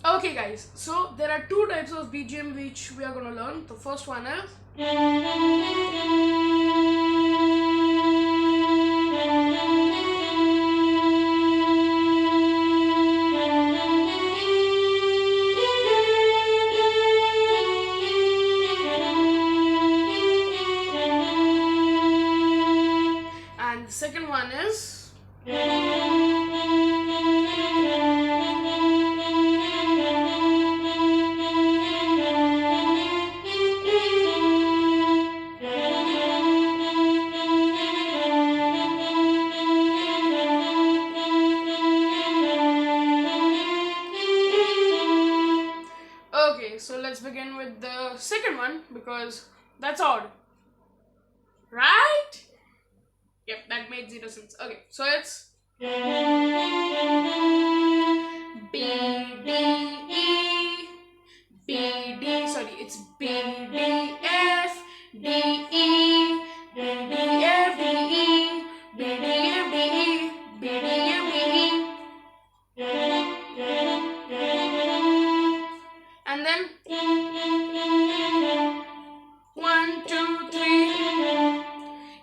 Okay guys, so there are two types of BGM which we are going to learn. The first one is and the second one is okay, so let's begin with the second one because that's odd, right? Yep, that made zero sense. Okay, so it's it's BDFDE, BDFDE, BDFDE, BDFDE, and then 1, 2, 3,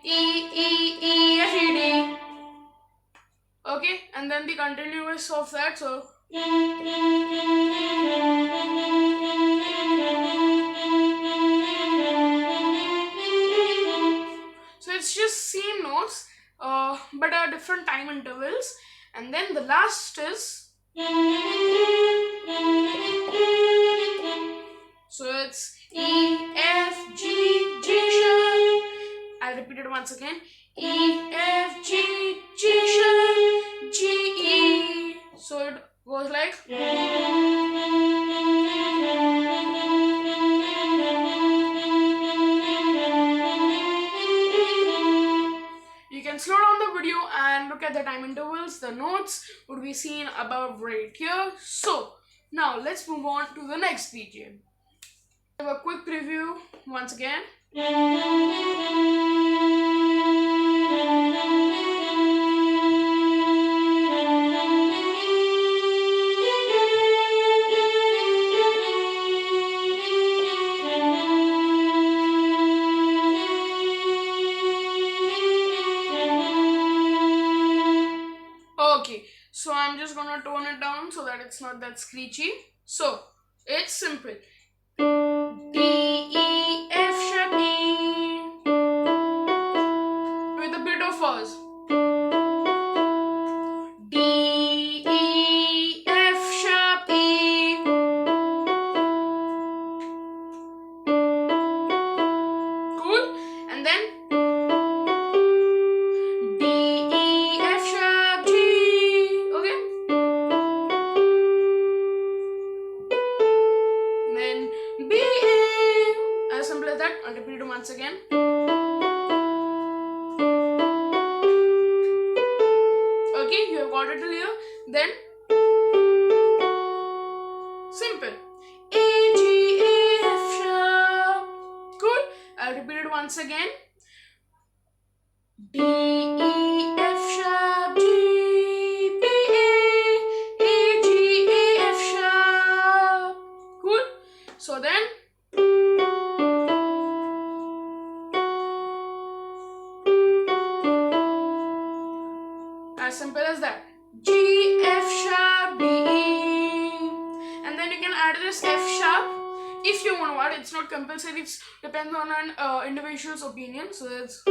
E-E-E-F-E-D. Okay, and then the continuous of that, so it's just same notes but at different time intervals, and then the last is so it's E, F, G, G sharp. I'll repeat it once again. E, F, G, G sharp, G, E. So it goes like. You can slow down the video and look at the time intervals. The notes would be seen above right here. So now let's move on to the next BGM. Have a quick preview once again. Okay, so I'm just gonna tone it down so that it's not that screechy. So it's simple. D, E, F sharp, E with a bit of pause. D, E, F sharp, E. Cool? And then D, E, F sharp, G. Okay? And then B, A. As simple as that. I'll repeat it once again. Okay, you have got it till here. Then simple. A, G, A, F sharp. Cool. I'll repeat it once again. D, E, F sharp, G, B, A, G, A, F sharp. Cool. So then as simple as that. G, F sharp, B, E. And then you can add this F sharp if you want to add. It's not compulsory, it depends on an individual's opinion. So it's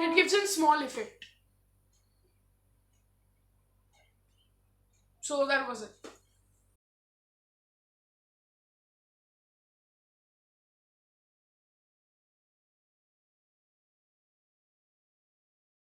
it gives a small effect. So that was it.